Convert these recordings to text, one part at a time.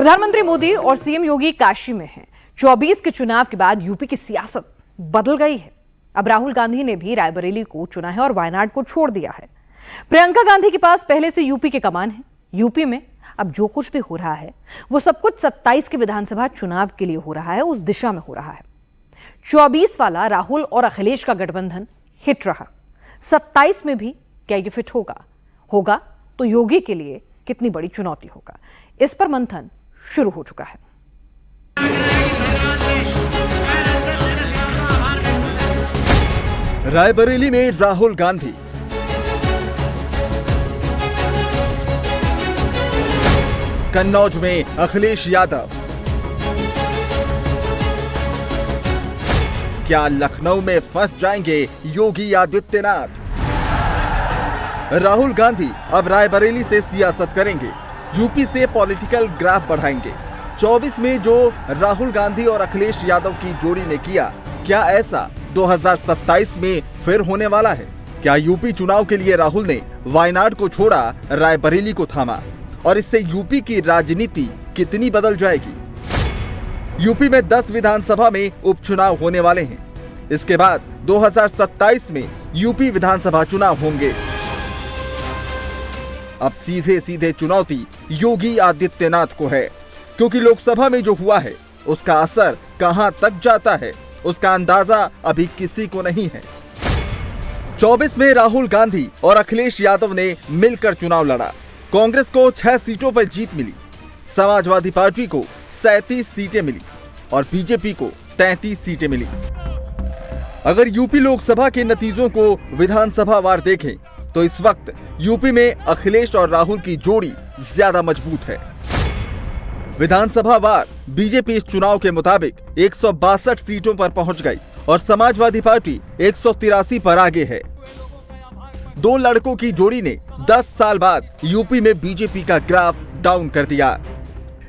प्रधानमंत्री मोदी और सीएम योगी काशी में हैं। 24 के चुनाव के बाद यूपी की सियासत बदल गई है। अब राहुल गांधी ने भी रायबरेली को चुना है और वायनाड को छोड़ दिया है। प्रियंका गांधी के पास पहले से यूपी के कमान है। यूपी में अब जो कुछ भी हो रहा है वो सब कुछ 27 के विधानसभा चुनाव के लिए हो रहा है, उस दिशा में हो रहा है। 24 वाला राहुल और अखिलेश का गठबंधन हिट रहा। 27 में भी क्या ये फिट होगा तो योगी के लिए कितनी बड़ी चुनौती होगा, इस पर मंथन शुरू हो चुका है। रायबरेली में राहुल गांधी, कन्नौज में अखिलेश यादव, क्या लखनऊ में फंस जाएंगे योगी आदित्यनाथ? राहुल गांधी अब रायबरेली से सियासत करेंगे, यूपी से पॉलिटिकल ग्राफ बढ़ाएंगे। 24 में जो राहुल गांधी और अखिलेश यादव की जोड़ी ने किया, क्या ऐसा 2027 में फिर होने वाला है? क्या यूपी चुनाव के लिए राहुल ने वायनाड को छोड़ा, रायबरेली को थामा, और इससे यूपी की राजनीति कितनी बदल जाएगी? यूपी में 10 विधानसभा में उपचुनाव होने वाले हैं। इसके बाद 2027 में यूपी विधानसभा चुनाव होंगे। अब सीधे सीधे चुनौती योगी आदित्यनाथ को है, क्योंकि लोकसभा में जो हुआ है उसका असर कहां तक जाता है, उसका अंदाजा अभी किसी को नहीं है। 24 में राहुल गांधी और अखिलेश यादव ने मिलकर चुनाव लड़ा। कांग्रेस को 6 सीटों पर जीत मिली, समाजवादी पार्टी को 37 सीटें मिली और बीजेपी को 33 सीटें मिली। अगर यूपी लोकसभा के नतीजों को विधानसभा वार देखें तो इस वक्त यूपी में अखिलेश और राहुल की जोड़ी ज्यादा मजबूत है। विधानसभा वार बीजेपी इस चुनाव के मुताबिक 162 सीटों पर पहुंच गई और समाजवादी पार्टी 183 पर आगे है। दो लड़कों की जोड़ी ने 10 साल बाद यूपी में बीजेपी का ग्राफ डाउन कर दिया।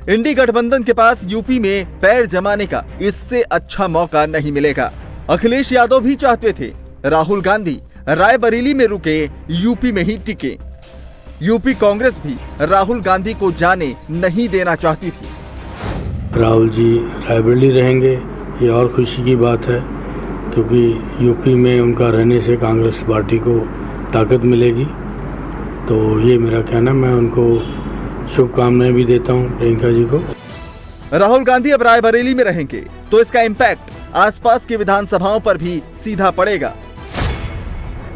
इंडी गठबंधन के पास यूपी में पैर जमाने का इससे अच्छा मौका नहीं मिलेगा। अखिलेश यादव भी चाहते थे राहुल गांधी रायबरेली में रुके, यूपी में ही टिके। यूपी कांग्रेस भी राहुल गांधी को जाने नहीं देना चाहती थी। राहुल जी रायबरेली रहेंगे, ये और खुशी की बात है, क्योंकि यूपी में उनका रहने से कांग्रेस पार्टी को ताकत मिलेगी। तो ये मेरा कहना, मैं उनको शुभकामनाएं भी देता हूं, प्रियंका जी को। राहुल गांधी अब रायबरेली में रहेंगे तो इसका इम्पैक्ट आसपास की विधानसभाओं पर भी सीधा पड़ेगा।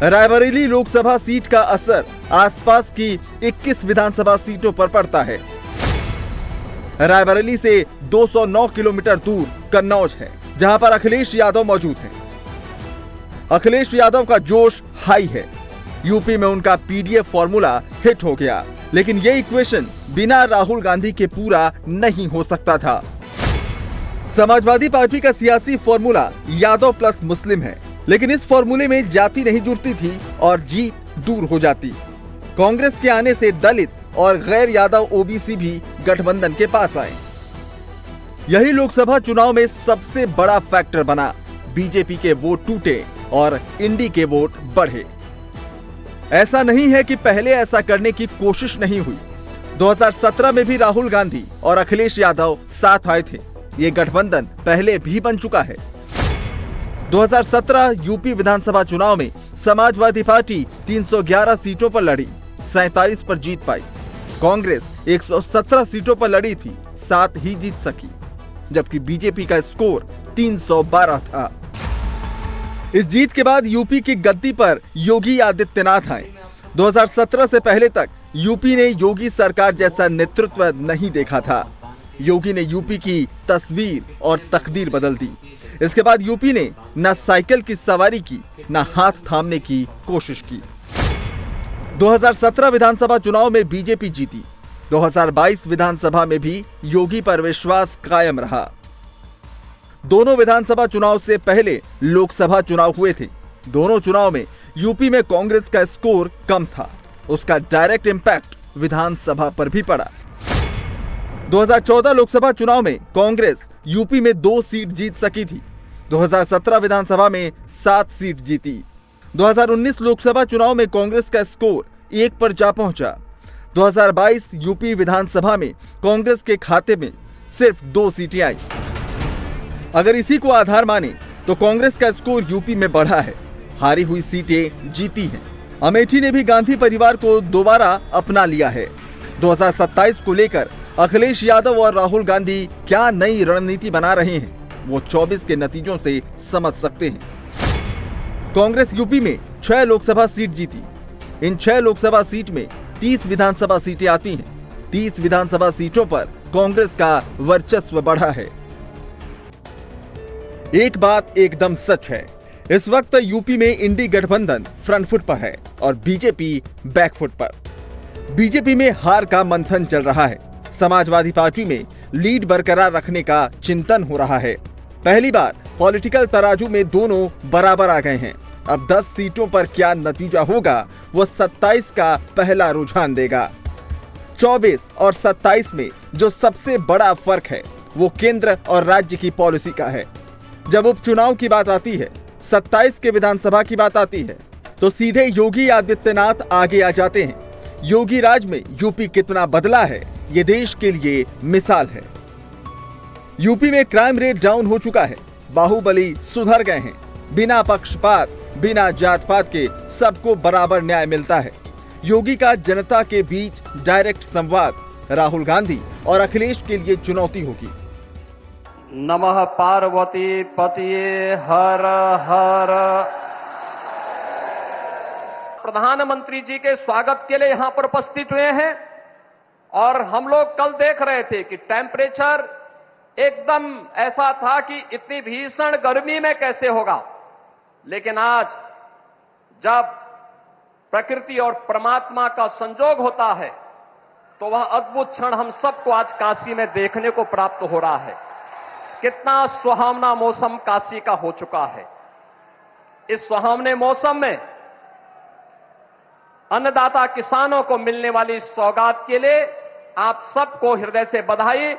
रायबरेली लोकसभा सीट का असर आसपास की 21 विधानसभा सीटों पर पड़ता है। रायबरेली से 209 किलोमीटर दूर कन्नौज है, जहां पर अखिलेश यादव मौजूद हैं। अखिलेश यादव का जोश हाई है। यूपी में उनका पीडीएफ फॉर्मूला हिट हो गया, लेकिन ये इक्वेशन बिना राहुल गांधी के पूरा नहीं हो सकता था। समाजवादी पार्टी का सियासी फॉर्मूला यादव प्लस मुस्लिम है, लेकिन इस फॉर्मूले में जाति नहीं जुड़ती थी और जीत दूर हो जाती। कांग्रेस के आने से दलित और गैर यादव ओबीसी भी गठबंधन के पास आए। यही लोकसभा चुनाव में सबसे बड़ा फैक्टर बना। बीजेपी के वोट टूटे और इंडी के वोट बढ़े। ऐसा नहीं है कि पहले ऐसा करने की कोशिश नहीं हुई। 2017 में भी राहुल गांधी और अखिलेश यादव साथ आए थे। ये गठबंधन पहले भी बन चुका है। 2017 यूपी विधानसभा चुनाव में समाजवादी पार्टी 311 सीटों पर लड़ी, 47 पर जीत पाई। कांग्रेस 117 सीटों पर लड़ी थी, 7 ही जीत सकी, जबकि बीजेपी का स्कोर 312 था। इस जीत के बाद यूपी की गद्दी पर योगी आदित्यनाथ आए। 2017 से पहले तक यूपी ने योगी सरकार जैसा नेतृत्व नहीं देखा था। योगी ने यूपी की तस्वीर और तकदीर बदल दी। इसके बाद यूपी ने न साइकिल की सवारी की, न हाथ थामने की कोशिश की। 2017 विधानसभा चुनाव में बीजेपी जीती। 2022 विधानसभा में भी योगी पर विश्वास कायम रहा। दोनों विधानसभा चुनाव से पहले लोकसभा चुनाव हुए थे। दोनों चुनाव में यूपी में कांग्रेस का स्कोर कम था। उसका डायरेक्ट इम्पैक्ट विधानसभा पर भी पड़ा। 2014 लोकसभा चुनाव में कांग्रेस यूपी में 2 सीट जीत सकी थी। 2017 विधानसभा में 7 सीट जीती। 2019 लोकसभा चुनाव में कांग्रेस का स्कोर 1 पर जा पहुंचा। 2022 यूपी विधानसभा में कांग्रेस के खाते में सिर्फ 2 सीटें आई। अगर इसी को आधार माने तो कांग्रेस का स्कोर यूपी में बढ़ा है, हारी हुई सीटें जीती हैं। अमेठी ने भी गांधी परिवार को दोबारा अपना लिया है। 2027 को लेकर अखिलेश यादव और राहुल गांधी क्या नई रणनीति बना रहे हैं, वो 24 के नतीजों से समझ सकते हैं। कांग्रेस यूपी में 6 लोकसभा सीट जीती। इन 6 लोकसभा सीट में 30 विधानसभा सीटें आती हैं। 30 विधानसभा सीटों पर कांग्रेस का वर्चस्व बढ़ा है। एक बात एकदम सच है, इस वक्त यूपी में इंडी गठबंधन फ्रंट फुट पर है और बीजेपी बैक फुट पर। बीजेपी में हार का मंथन चल रहा है। समाजवादी पार्टी में लीड बरकरार रखने का चिंतन हो रहा है। पहली बार पॉलिटिकल तराजू में दोनों बराबर आ गए हैं। अब 10 सीटों पर क्या नतीजा होगा, वो 27 का पहला रुझान देगा। 24 और 27 में जो सबसे बड़ा फर्क है वो केंद्र और राज्य की पॉलिसी का है। जब उपचुनाव की बात आती है, 27 के विधानसभा की बात आती है, तो सीधे योगी आदित्यनाथ आगे आ जाते हैं। योगी राज में यूपी कितना बदला है, ये देश के लिए मिसाल है। यूपी में क्राइम रेट डाउन हो चुका है, बाहुबली सुधर गए हैं। बिना पक्षपात, बिना जात पात के सबको बराबर न्याय मिलता है। योगी का जनता के बीच डायरेक्ट संवाद राहुल गांधी और अखिलेश के लिए चुनौती होगी। नमः पार्वती पतिये हर हर। प्रधानमंत्री जी के स्वागत के लिए यहां पर उपस्थित हुए हैं और हम लोग कल देख रहे थे कि टेम्परेचर एकदम ऐसा था कि इतनी भीषण गर्मी में कैसे होगा, लेकिन आज जब प्रकृति और परमात्मा का संजोग होता है तो वह अद्भुत क्षण हम सबको आज काशी में देखने को प्राप्त हो रहा है। कितना सुहावना मौसम काशी का हो चुका है। इस सुहावने मौसम में अन्नदाता किसानों को मिलने वाली इस सौगात के लिए आप सबको हृदय से बधाई।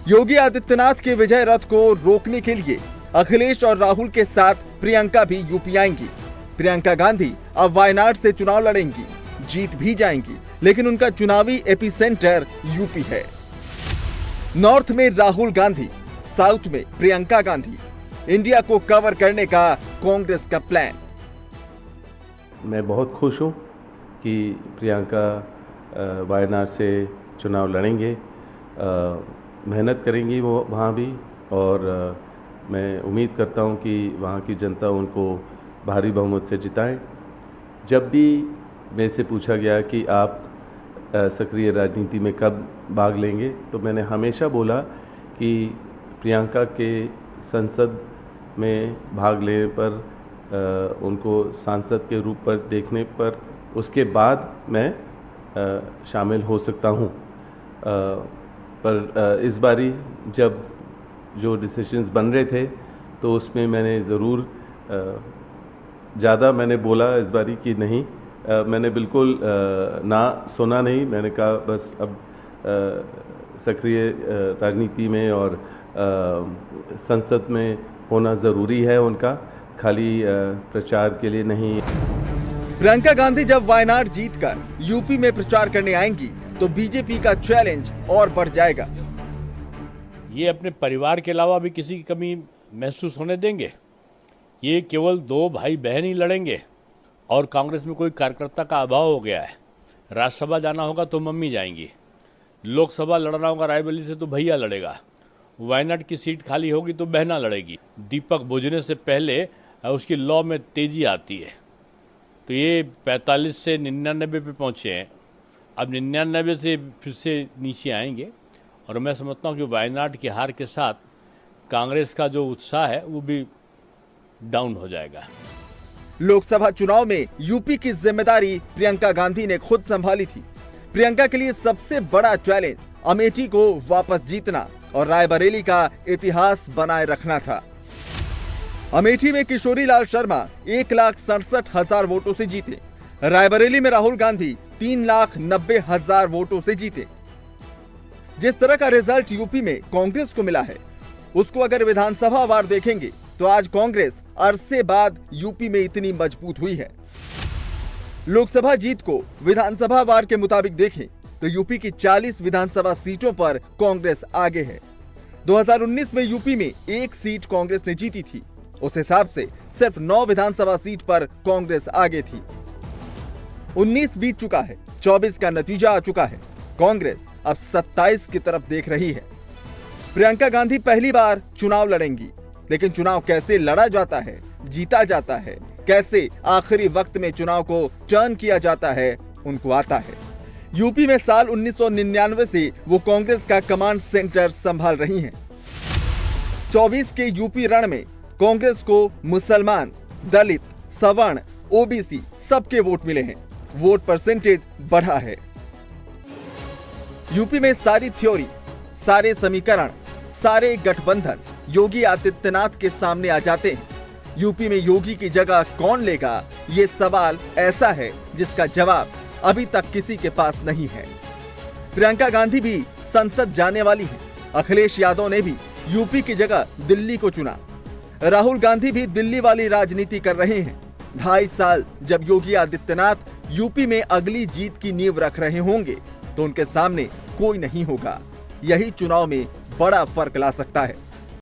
योगी आदित्यनाथ के विजय रथ को रोकने के लिए अखिलेश और राहुल के साथ प्रियंका भी यूपी आएंगी। प्रियंका गांधी अब वायनाड से चुनाव लड़ेंगी, जीत भी जाएंगी, लेकिन उनका चुनावी एपिसेंटर यूपी है। नॉर्थ में राहुल गांधी, साउथ में प्रियंका गांधी। इंडिया को कवर करने का कांग्रेस का प्लान। मैं बहुत खुश हूँ कि प्रियंका वायनाड से चुनाव लड़ेंगे, मेहनत करेंगी वो वहाँ भी, और मैं उम्मीद करता हूँ कि वहाँ की जनता उनको भारी बहुमत से जिताएं। जब भी मेरे से पूछा गया कि आप सक्रिय राजनीति में कब भाग लेंगे, तो मैंने हमेशा बोला कि प्रियंका के संसद में भाग लेने पर, उनको सांसद के रूप पर देखने पर, उसके बाद मैं शामिल हो सकता हूँ। पर इस बारी जब जो डिसीजंस बन रहे थे तो उसमें मैंने ज़रूर ज़्यादा मैंने बोला इस बारी कि नहीं, मैंने बिल्कुल ना सुना नहीं। मैंने कहा बस अब सक्रिय राजनीति में और संसद में होना ज़रूरी है उनका, खाली प्रचार के लिए नहीं। प्रियंका गांधी जब वायनाड जीतकर यूपी में प्रचार करने आएंगी तो बीजेपी का चैलेंज और बढ़ जाएगा। ये अपने परिवार के अलावा भी किसी की कमी महसूस होने देंगे? ये केवल 2 भाई बहन ही लड़ेंगे और कांग्रेस में कोई कार्यकर्ता का अभाव हो गया है। राज्यसभा जाना होगा तो मम्मी जाएंगी, लोकसभा लड़ना होगा रायबरेली से तो भैया लड़ेगा, वायनाड की सीट खाली होगी तो बहना लड़ेगी। दीपक बुझने से पहले उसकी लौ में तेजी आती है। तो ये 45 से 99 पे पहुँचे हैं, अब 99 से फिर से नीचे आएंगे और मैं समझता हूँ कि वायनाड की हार के साथ कांग्रेस का जो उत्साह है वो भी डाउन हो जाएगा। लोकसभा चुनाव में यूपी की जिम्मेदारी प्रियंका गांधी ने खुद संभाली थी। प्रियंका के लिए सबसे बड़ा चैलेंज अमेठी को वापस जीतना और रायबरेली का इतिहास बनाए रखना था। अमेठी में किशोरी लाल शर्मा 1,67,000 वोटों से जीते। रायबरेली में राहुल गांधी 3,90,000 वोटों से जीते। जिस तरह का रिजल्ट यूपी में कांग्रेस को मिला है, उसको अगर विधानसभा वार देखेंगे तो आज कांग्रेस अरसे बाद यूपी में इतनी मजबूत हुई है। लोकसभा जीत को विधानसभा वार के मुताबिक देखें तो यूपी की 40 विधानसभा सीटों पर कांग्रेस आगे है। 2019 में यूपी में एक सीट कांग्रेस ने जीती थी, उस हिसाब से सिर्फ 9 विधानसभा सीट पर कांग्रेस आगे थी। 19 बीत चुका है, 24 का नतीजा आ चुका है। कांग्रेस अब 27 की तरफ देख रही है। प्रियंका गांधी पहली बार चुनाव लड़ेंगी, लेकिन चुनाव कैसे लड़ा जाता है, जीता जाता है, कैसे आखिरी वक्त में चुनाव को टर्न किया जाता है, उनको आता है। यूपी में साल 1999 से वो कांग्रेस का कमांड सेंटर संभाल रही हैं। 24 के यूपी रण में कांग्रेस को मुसलमान, दलित, सवर्ण, ओबीसी सबके वोट मिले हैं। वोट परसेंटेज बढ़ा है। यूपी में सारी थ्योरी, सारे समीकरण, सारे गठबंधन योगी आदित्यनाथ के सामने आ जाते हैं। यूपी में योगी की जगह कौन लेगा, ये सवाल ऐसा है जिसका जवाब अभी तक किसी के पास नहीं है। प्रियंका गांधी भी संसद जाने वाली हैं। अखिलेश यादव ने भी यूपी की जगह दिल्ली को चुना। राहुल गांधी भी दिल्ली वाली राजनीति कर रहे हैं। 2.5 साल जब योगी आदित्यनाथ यूपी में अगली जीत की नींव रख रहे होंगे तो उनके सामने कोई नहीं होगा। यही चुनाव में बड़ा फर्क ला सकता है।